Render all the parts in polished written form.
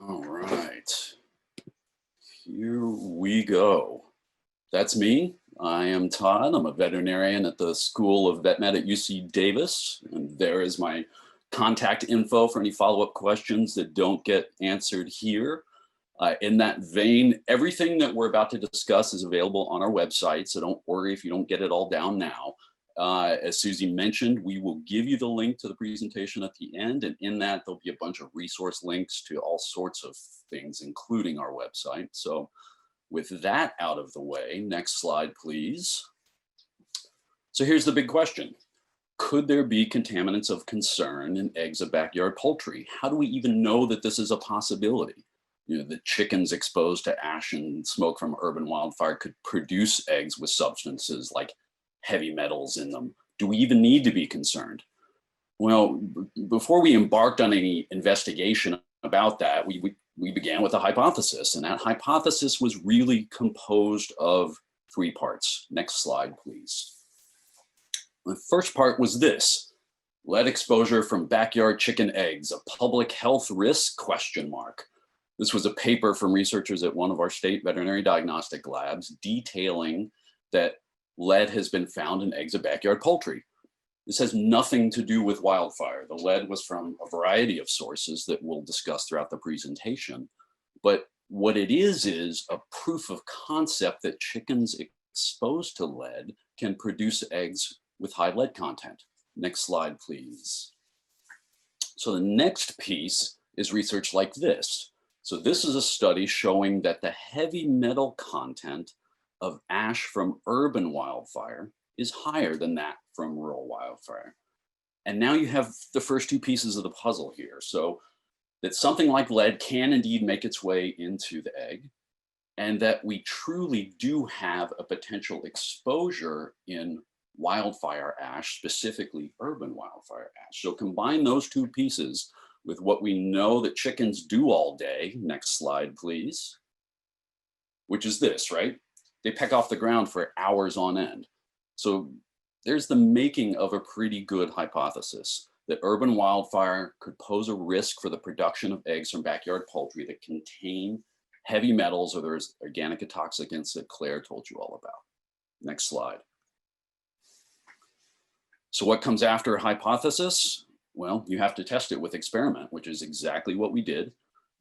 All right, here we go. That's me. I am Todd. I'm a veterinarian at the School of Vet Med at UC Davis. And there is my contact info for any follow-up questions that don't get answered here. In that vein, everything that we're about to discuss is available on our website, so don't worry if you don't get it all down now. As Susie mentioned, we will give you the link to the presentation at the end, and in that there'll be a bunch of resource links to all sorts of things, including our website. So with that out of the way, next slide, please. So here's the big question. Could there be contaminants of concern in eggs of backyard poultry? How do we even know that this is a possibility? You know, the chickens exposed to ash and smoke from urban wildfire could produce eggs with substances like heavy metals in them. Do we even need to be concerned? Well, before we embarked on any investigation about that, we began with a hypothesis, and that hypothesis was really composed of three parts. Next slide, please. The first part was this: lead exposure from backyard chicken eggs, a public health risk ? This was a paper from researchers at one of our state veterinary diagnostic labs detailing that lead has been found in eggs of backyard poultry. This has nothing to do with wildfire. The lead was from a variety of sources that we'll discuss throughout the presentation. But what it is a proof of concept that chickens exposed to lead can produce eggs with high lead content. Next slide, please. So the next piece is research like this. So this is a study showing that the heavy metal content of ash from urban wildfire is higher than that from rural wildfire. And now you have the first two pieces of the puzzle here. So that something like lead can indeed make its way into the egg, and that we truly do have a potential exposure in wildfire ash, specifically urban wildfire ash. So combine those two pieces with what we know that chickens do all day. Next slide, please. Which is this, right? They peck off the ground for hours on end. So there's the making of a pretty good hypothesis that urban wildfire could pose a risk for the production of eggs from backyard poultry that contain heavy metals or those organic toxicants that Claire told you all about. Next slide. So what comes after a hypothesis? Well, you have to test it with experiment, which is exactly what we did.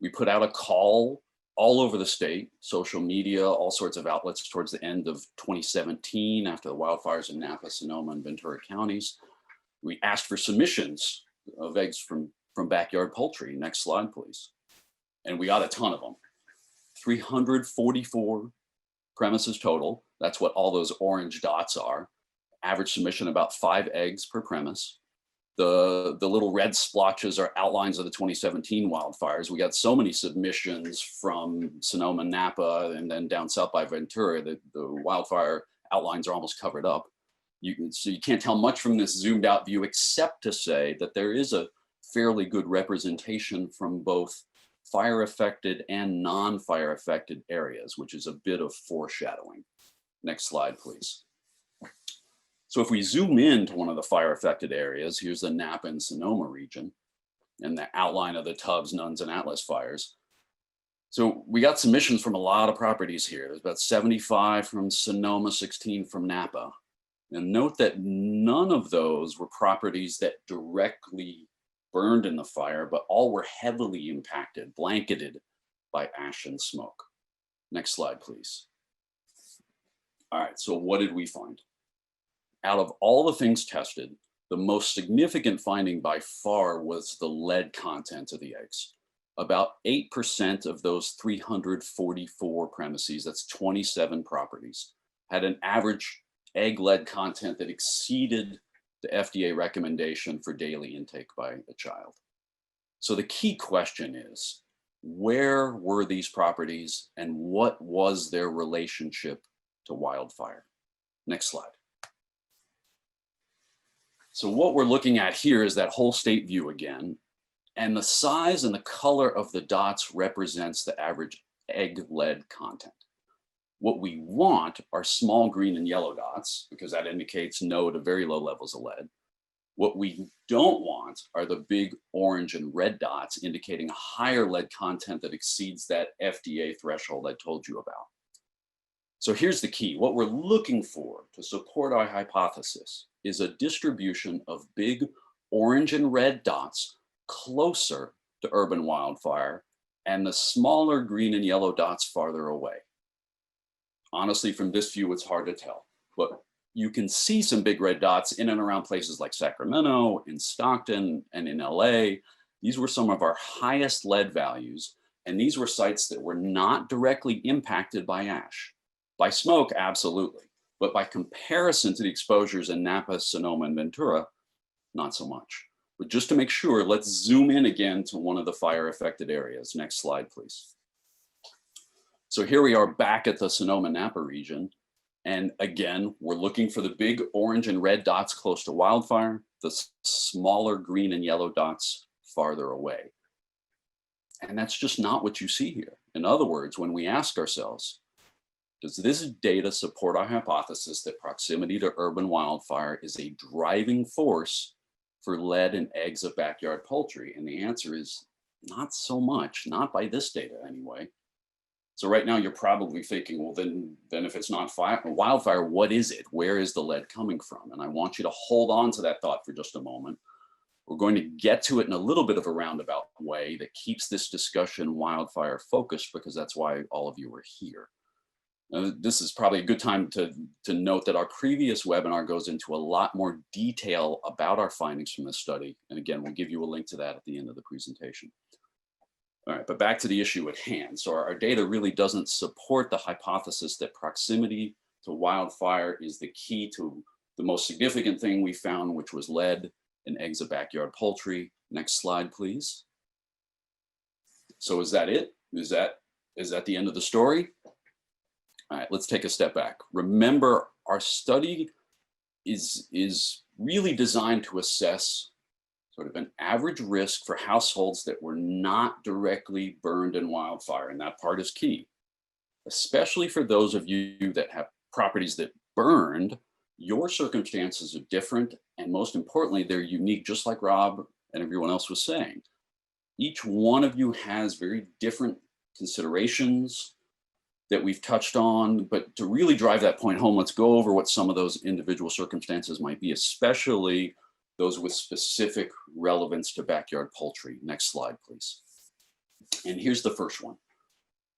We put out a call all over the state, social media, all sorts of outlets towards the end of 2017 after the wildfires in Napa, Sonoma, and Ventura counties. We asked for submissions of eggs from backyard poultry. Next slide, please. And we got a ton of them. 344 premises total. That's what all those orange dots are. Average submission about 5 eggs per premise. The little red splotches are outlines of the 2017 wildfires. We got so many submissions from Sonoma, Napa, and then down south by Ventura that the wildfire outlines are almost covered up. So you can't tell much from this zoomed out view, except to say that there is a fairly good representation from both fire affected and non-fire affected areas, which is a bit of foreshadowing. Next slide, please. So if we zoom in to one of the fire affected areas, here's the Napa and Sonoma region and the outline of the Tubbs, Nuns, and Atlas fires. So we got submissions from a lot of properties here. There's about 75 from Sonoma, 16 from Napa. And note that none of those were properties that directly burned in the fire, but all were heavily impacted, blanketed by ash and smoke. Next slide, please. All right, so what did we find? Out of all the things tested, the most significant finding by far was the lead content of the eggs. About 8% of those 344 premises, that's 27 properties, had an average egg lead content that exceeded the FDA recommendation for daily intake by a child. So the key question is, where were these properties and what was their relationship to wildfire? Next slide. So what we're looking at here is that whole state view again, and the size and the color of the dots represents the average egg lead content. What we want are small green and yellow dots, because that indicates no to very low levels of lead. What we don't want are the big orange and red dots indicating a higher lead content that exceeds that FDA threshold I told you about. So here's the key. What we're looking for to support our hypothesis is a distribution of big orange and red dots closer to urban wildfire and the smaller green and yellow dots farther away. Honestly, from this view, it's hard to tell, but you can see some big red dots in and around places like Sacramento, in Stockton, and in LA. These were some of our highest lead values, and these were sites that were not directly impacted by ash. By smoke, absolutely, but by comparison to the exposures in Napa, Sonoma, and Ventura, not so much. But just to make sure, let's zoom in again to one of the fire-affected areas. Next slide, please. So here we are back at the Sonoma-Napa region. And again, we're looking for the big orange and red dots close to wildfire, the smaller green and yellow dots farther away. And that's just not what you see here. In other words, when we ask ourselves, does this data support our hypothesis that proximity to urban wildfire is a driving force for lead in eggs of backyard poultry? And the answer is not so much, not by this data anyway. So right now you're probably thinking, well, then if it's not wildfire, what is it? Where is the lead coming from? And I want you to hold on to that thought for just a moment. We're going to get to it in a little bit of a roundabout way that keeps this discussion wildfire focused, because that's why all of you are here. This is probably a good time to note that our previous webinar goes into a lot more detail about our findings from this study. And again, we'll give you a link to that at the end of the presentation. All right, but back to the issue at hand. So our data really doesn't support the hypothesis that proximity to wildfire is the key to the most significant thing we found, which was lead in eggs of backyard poultry. Next slide, please. So is that it? Is that the end of the story? All right, let's take a step back. Remember, our study is really designed to assess sort of an average risk for households that were not directly burned in wildfire, and that part is key. Especially for those of you that have properties that burned, your circumstances are different, and most importantly, they're unique, just like Rob and everyone else was saying. Each one of you has very different considerations that we've touched on, but to really drive that point home, let's go over what some of those individual circumstances might be, especially those with specific relevance to backyard poultry. Next slide, please. And here's the first one.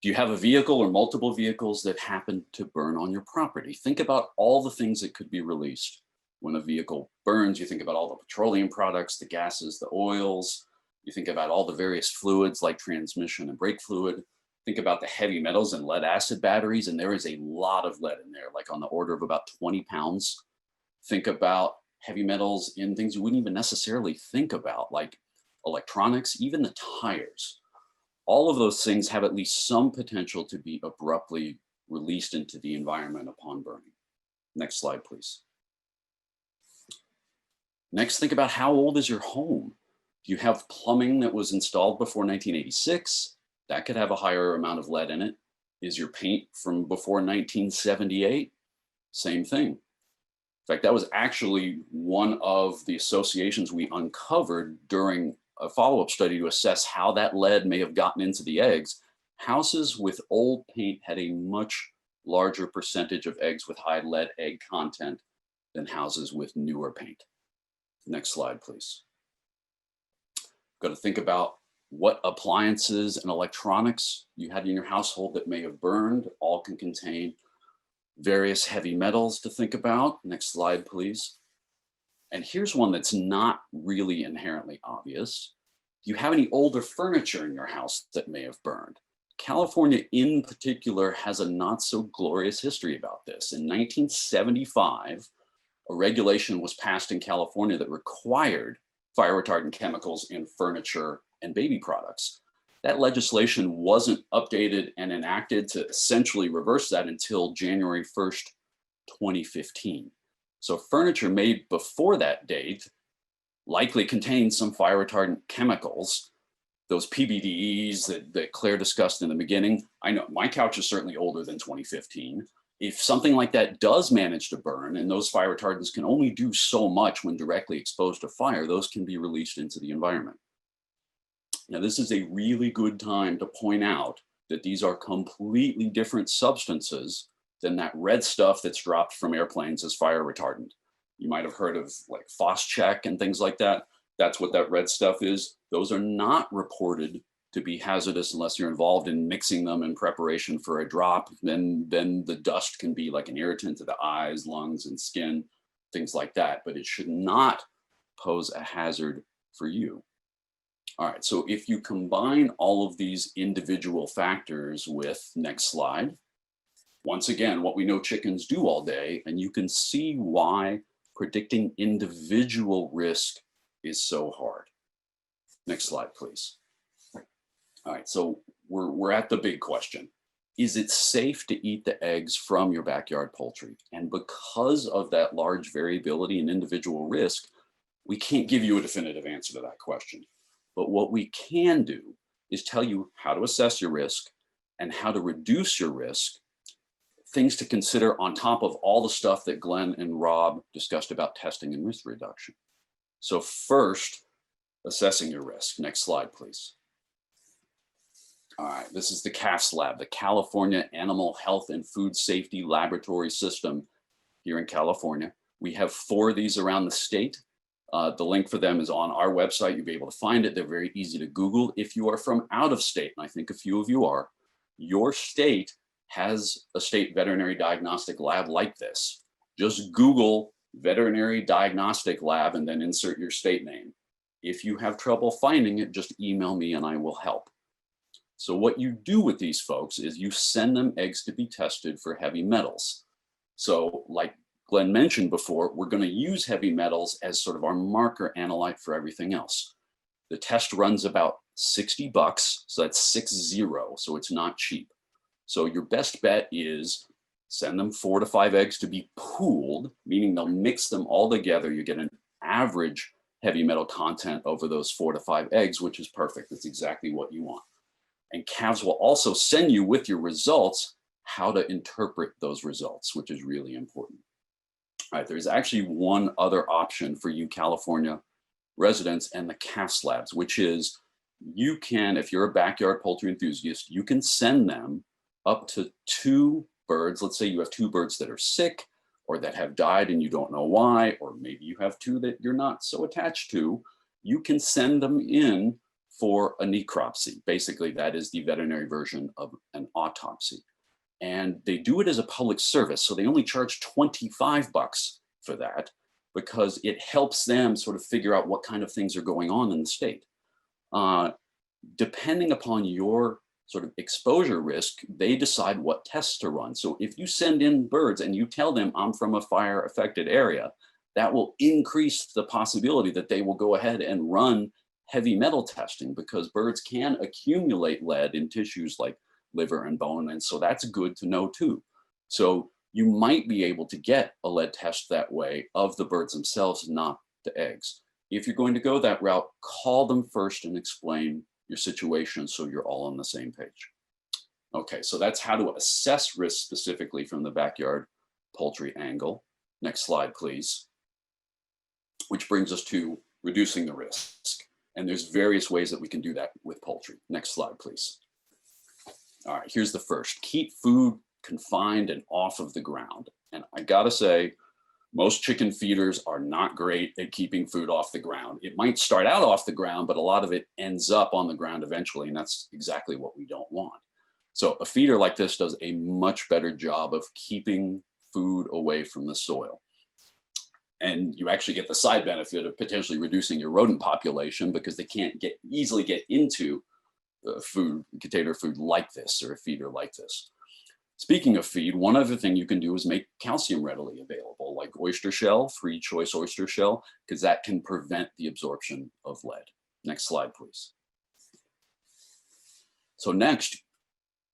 Do you have a vehicle or multiple vehicles that happen to burn on your property? Think about all the things that could be released. When a vehicle burns, you think about all the petroleum products, the gases, the oils. You think about all the various fluids like transmission and brake fluid. Think about the heavy metals and lead acid batteries, and there is a lot of lead in there, like on the order of about 20 pounds. Think about heavy metals in things you wouldn't even necessarily think about, like electronics, even the tires. All of those things have at least some potential to be abruptly released into the environment upon burning. Next slide, please. Next, think about how old is your home? Do you have plumbing that was installed before 1986? That could have a higher amount of lead in it. Is your paint from before 1978? Same thing. In fact, that was actually one of the associations we uncovered during a follow-up study to assess how that lead may have gotten into the eggs. Houses with old paint had a much larger percentage of eggs with high lead egg content than houses with newer paint. Next slide, please. Got to think about what appliances and electronics you had in your household that may have burned. All can contain various heavy metals to think about. Next slide, please. And here's one that's not really inherently obvious. Do you have any older furniture in your house that may have burned? California in particular has a not so glorious history about this. In 1975, a regulation was passed in California that required fire retardant chemicals in furniture and baby products. That legislation wasn't updated and enacted to essentially reverse that until January 1st, 2015. So furniture made before that date likely contained some fire retardant chemicals, those PBDEs that Claire discussed in the beginning. I know my couch is certainly older than 2015. If something like that does manage to burn, and those fire retardants can only do so much when directly exposed to fire, those can be released into the environment. Now, this is a really good time to point out that these are completely different substances than that red stuff that's dropped from airplanes as fire retardant. You might have heard of like Phos-Chek and things like that. That's what that red stuff is. Those are not reported to be hazardous unless you're involved in mixing them in preparation for a drop. Then the dust can be like an irritant to the eyes, lungs, and skin, things like that. But it should not pose a hazard for you. All right, so if you combine all of these individual factors with, next slide, once again, what we know chickens do all day, and you can see why predicting individual risk is so hard. Next slide, please. All right, so we're at the big question. Is it safe to eat the eggs from your backyard poultry? And because of that large variability in individual risk, we can't give you a definitive answer to that question. But what we can do is tell you how to assess your risk and how to reduce your risk, things to consider on top of all the stuff that Glenn and Rob discussed about testing and risk reduction. So first, assessing your risk. Next slide, please. All right, this is the CASLab, the California Animal Health and Food Safety Laboratory System here in California. We have 4 of these around the state. The link for them is on our website. You'll be able to find it. They're very easy to Google. If you are from out of state, and I think a few of you are, your state has a state veterinary diagnostic lab like this. Just Google veterinary diagnostic lab and then insert your state name. If you have trouble finding it, just email me and I will help. So what you do with these folks is you send them eggs to be tested for heavy metals. So like Glenn mentioned before, we're going to use heavy metals as sort of our marker analyte for everything else. The test runs about $60, so that's 60, so it's not cheap. So your best bet is send them 4 to 5 eggs to be pooled, meaning they'll mix them all together. You get an average heavy metal content over those 4 to 5 eggs, which is perfect. That's exactly what you want. And calves will also send you with your results how to interpret those results, which is really important. All right, there's actually one other option for you California residents and the CASLabs, which is you can, if you're a backyard poultry enthusiast, you can send them up to 2 birds. Let's say you have 2 birds that are sick or that have died and you don't know why, or maybe you have 2 that you're not so attached to. You can send them in for a necropsy. Basically, that is the veterinary version of an autopsy. And they do it as a public service. So they only charge $25 for that because it helps them sort of figure out what kind of things are going on in the state. Depending upon your sort of exposure risk, they decide what tests to run. So if you send in birds and you tell them I'm from a fire affected area, that will increase the possibility that they will go ahead and run heavy metal testing because birds can accumulate lead in tissues like liver and bone. And so that's good to know too. So you might be able to get a lead test that way of the birds themselves, not the eggs. If you're going to go that route, call them first and explain your situation so you're all on the same page. Okay, so that's how to assess risk specifically from the backyard poultry angle. Next slide, please. Which brings us to reducing the risk. And there's various ways that we can do that with poultry. Next slide, please. All right, here's the first. Keep food confined and off of the ground. And I gotta say, most chicken feeders are not great at keeping food off the ground. It might start out off the ground, but a lot of it ends up on the ground eventually, and that's exactly what we don't want. So a feeder like this does a much better job of keeping food away from the soil. And you actually get the side benefit of potentially reducing your rodent population because they can't easily get into food, container food like this or a feeder like this. Speaking of feed, one other thing you can do is make calcium readily available, like oyster shell, free choice oyster shell, because that can prevent the absorption of lead. Next slide, please. So next,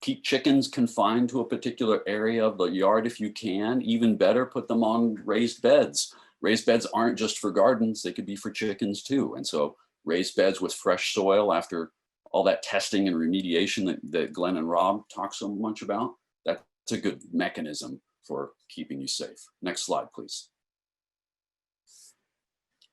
keep chickens confined to a particular area of the yard if you can. Even better, put them on raised beds. Raised beds aren't just for gardens, they could be for chickens too. And so raised beds with fresh soil after all that testing and remediation that Glenn and Rob talk so much about, that's a good mechanism for keeping you safe. Next slide, please.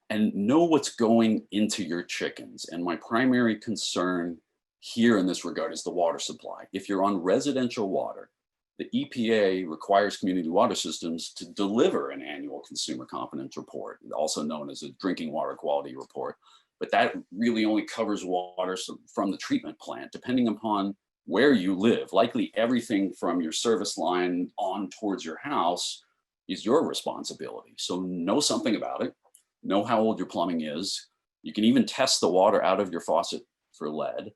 And know what's going into your chickens. And my primary concern here in this regard is the water supply. If you're on residential water, the EPA requires community water systems to deliver an annual consumer confidence report, also known as a drinking water quality report. But that really only covers water from the treatment plant, depending upon where you live. Likely everything from your service line on towards your house is your responsibility. So know something about it, know how old your plumbing is. You can even test the water out of your faucet for lead.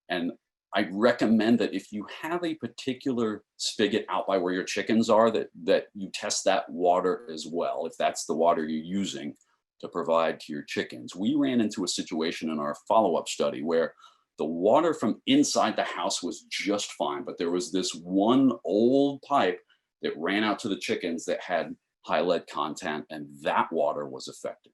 And I recommend that if you have a particular spigot out by where your chickens are, that you test that water as well, if that's the water you're using to provide to your chickens. We ran into a situation in our follow-up study where the water from inside the house was just fine, but there was this one old pipe that ran out to the chickens that had high lead content, and that water was affected.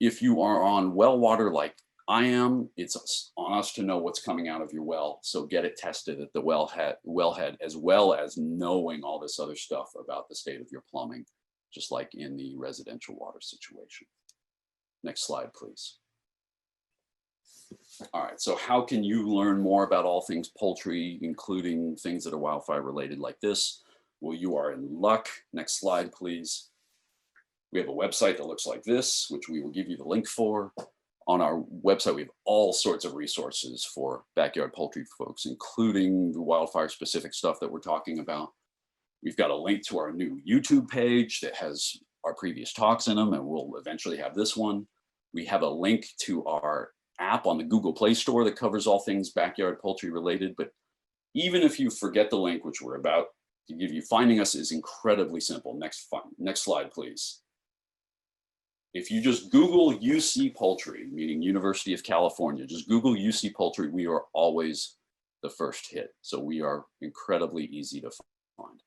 If you are on well water like I am, it's on us to know what's coming out of your well. So get it tested at the wellhead, as well as knowing all this other stuff about the state of your plumbing, just like in the residential water situation. Next slide, please. All right, so how can you learn more about all things poultry, including things that are wildfire related like this? Well, you are in luck. Next slide, please. We have a website that looks like this, which we will give you the link for. On our website, we have all sorts of resources for backyard poultry folks, including the wildfire specific stuff that we're talking about. We've got a link to our new YouTube page that has our previous talks in them, and we'll eventually have this one. We have a link to our app on the Google Play Store that covers all things backyard poultry related. But even if you forget the link, which we're about to give you, finding us is incredibly simple. Next slide, please. If you just Google UC Poultry, meaning University of California, just Google UC Poultry, we are always the first hit. So we are incredibly easy to find.